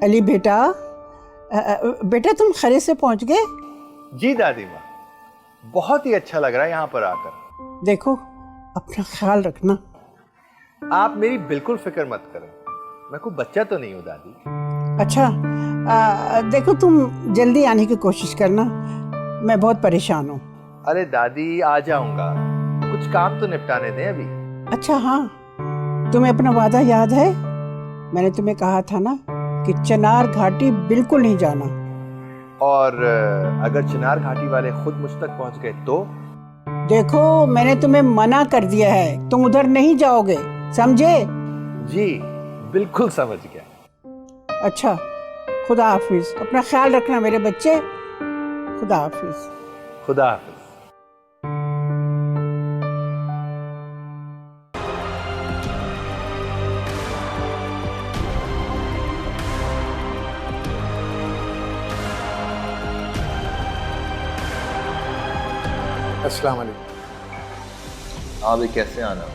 अली बेटा, बेटा तुम खैरियत से पहुंच गए? जी दादी माँ, बहुत ही अच्छा लग रहा है यहाँ पर आकर। देखो अपना ख्याल रखना। आप मेरी बिल्कुल फिक्र मत करें, मैं कोई बच्चा तो नहीं हूँ दादी। अच्छा देखो तुम जल्दी आने की कोशिश करना, मैं बहुत परेशान हूँ। अरे दादी आ जाऊंगा, कुछ काम तो निपटाने दें अभी। अच्छा हाँ, तुम्हें अपना वादा याद है? मैंने तुम्हें कहा था ना कि चिनार घाटी बिल्कुल नहीं जाना। और अगर चिनार घाटी वाले खुद मुझ तक पहुंच गए तो? देखो मैंने तुम्हें मना कर दिया है, तुम उधर नहीं जाओगे, समझे? जी बिल्कुल समझ गया। अच्छा, खुदा हाफिज, अपना ख्याल रखना मेरे बच्चे। खुदा हाफिज। खुदा हाफिज। अस्सलाम वालेकुम। हाँ भाई, कैसे आना?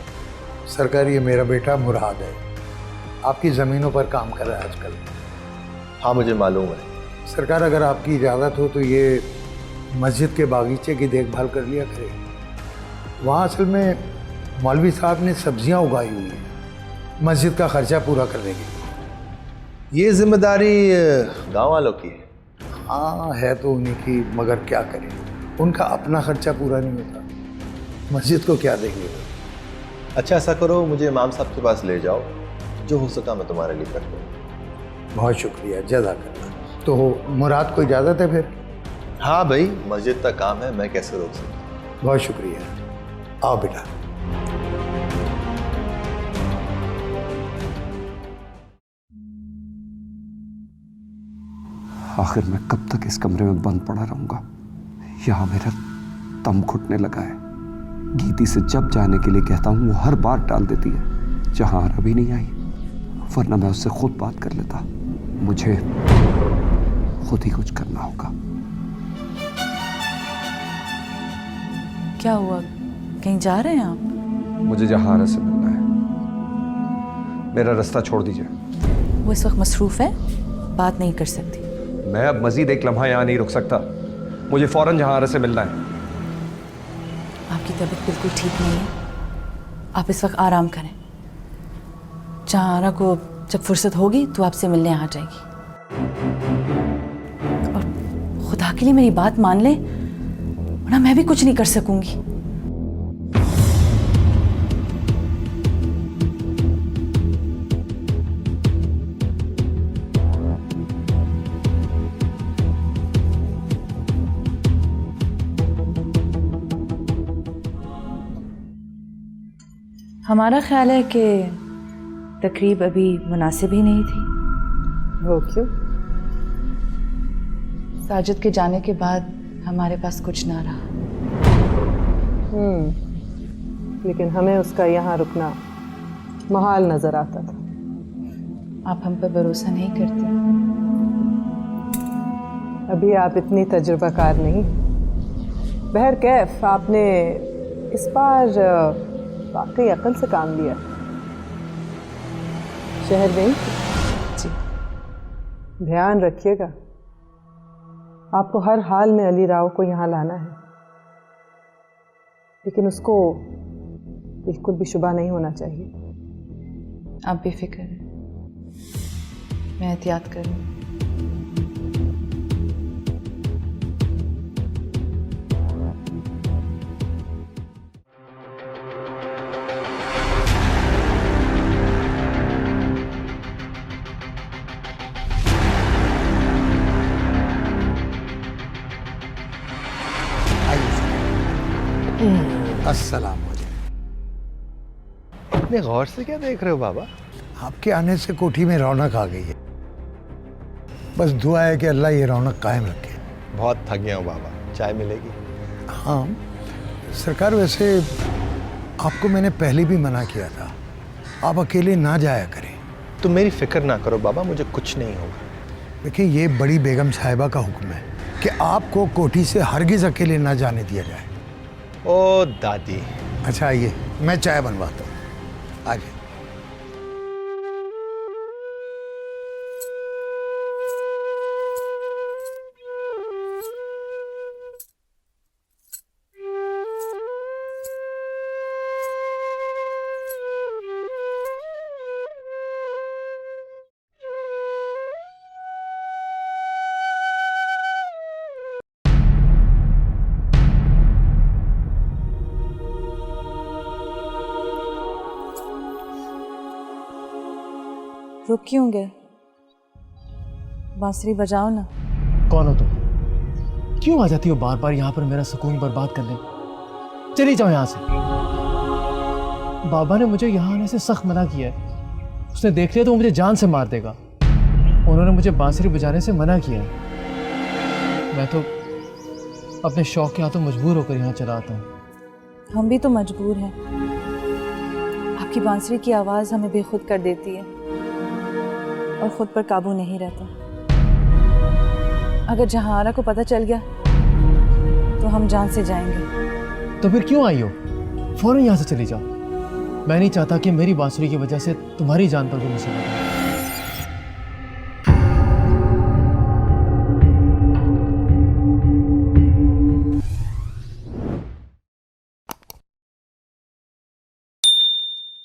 सरकार ये मेरा बेटा मुराद है, आपकी ज़मीनों पर काम कर रहा है आजकल। हाँ मुझे मालूम है। सरकार अगर आपकी इजाज़त हो तो ये मस्जिद के बागीचे की देखभाल कर लिया करे। वहाँ असल में मौलवी साहब ने सब्जियाँ उगाई हुई हैं मस्जिद का ख़र्चा पूरा करने के लिए। ये जिम्मेदारी गांव वालों की है। हाँ है तो उन्हीं की, मगर क्या करें, उनका अपना ख़र्चा पूरा नहीं होता, मस्जिद को क्या देंगे। अच्छा ऐसा करो, मुझे इमाम साहब के पास ले जाओ, जो हो सका मैं तुम्हारे लिए कर दूँ। बहुत शुक्रिया, जज़ाकल्लाह। तो मुराद को इजाज़त है फिर? हाँ भाई, मस्जिद का काम है, मैं कैसे रोक सकता हूँ। बहुत शुक्रिया, आओ बेटा। आखिर मैं कब तक इस कमरे में बंद पड़ा रहूंगा? यहाँ मेरा दम घुटने लगा है। गीती से जब जाने के लिए कहता हूँ वो हर बार टाल देती है। जहां अभी नहीं आई, वरना मैं उससे खुद बात कर लेता। मुझे खुद ही कुछ करना होगा। क्या हुआ, कहीं जा रहे हैं आप? मुझे जहां से मिलना है, मेरा रास्ता छोड़ दीजिए। वो इस वक्त मसरूफ है, बात नहीं कर सकती। मैं अब मजीद एक लम्हा यहाँ नहीं रुक सकता, मुझे फौरन जहां से मिलना है। आपकी तबीयत बिल्कुल ठीक नहीं है, आप इस वक्त आराम करें। जहां को जब फुर्सत होगी तो आपसे मिलने आ जाएगी। और खुदा के लिए मेरी बात मान लें, वरना मैं भी कुछ नहीं कर सकूंगी। हमारा ख्याल है कि तकरीब अभी मुनासिब ही नहीं थी। वो क्यों? साजिद के जाने के बाद हमारे पास कुछ ना रहा। लेकिन हमें उसका यहाँ रुकना मुहाल नजर आता था। आप हम पर भरोसा नहीं करते। अभी आप इतनी तजुर्बाकार नहीं। बहरकैफ आपने इस बार वाकई अकल से काम लिया। शहर में जी ध्यान रखिएगा, आपको हर हाल में अली राव को यहाँ लाना है, लेकिन उसको बिल्कुल भी शुबा नहीं होना चाहिए। आप बेफिक्र हैं, मैं एहतियात करूँ। अस्सलाम वालेकुम। इतने गौर से क्या देख रहे हो बाबा? आपके आने से कोठी में रौनक आ गई है। बस दुआ है कि अल्लाह ये रौनक कायम रखे। बहुत थक गया हूँ बाबा, चाय मिलेगी? हाँ सरकार, वैसे आपको मैंने पहले भी मना किया था, आप अकेले ना जाया करें। तुम मेरी फिक्र ना करो बाबा, मुझे कुछ नहीं होगा। देखिए ये बड़ी बेगम साहिबा का हुक्म है कि आपको कोठी से हरगिज़ अकेले ना जाने दिया जाए। ओ दादी। अच्छा आइए, मैं चाय बनवाता हूँ, आइए। रुक क्यों गए? बांसुरी बजाओ ना। कौन हो तुम? क्यों आ जाती हो बार बार यहाँ पर मेरा सुकून बर्बाद करने? चली जाओ यहाँ से। बाबा ने मुझे यहाँ आने से सख्त मना किया है। उसने देख लिया तो वो मुझे जान से मार देगा। उन्होंने मुझे बांसुरी बजाने से मना किया है। मैं तो अपने शौक के हाथों मजबूर होकर यहाँ चला आता हूँ। हम भी तो मजबूर हैं। आपकी बांसुरी की आवाज़ हमें बेखुद कर देती है और ख़ुद पर काबू नहीं रहता। अगर जहांरा को पता चल गया तो हम जान से जाएंगे। तो फिर क्यों आई हो? फौरन यहाँ से चली जाओ। मैं नहीं चाहता कि मेरी बांसुरी की वजह से तुम्हारी जान पर कोई मुसीबत हो।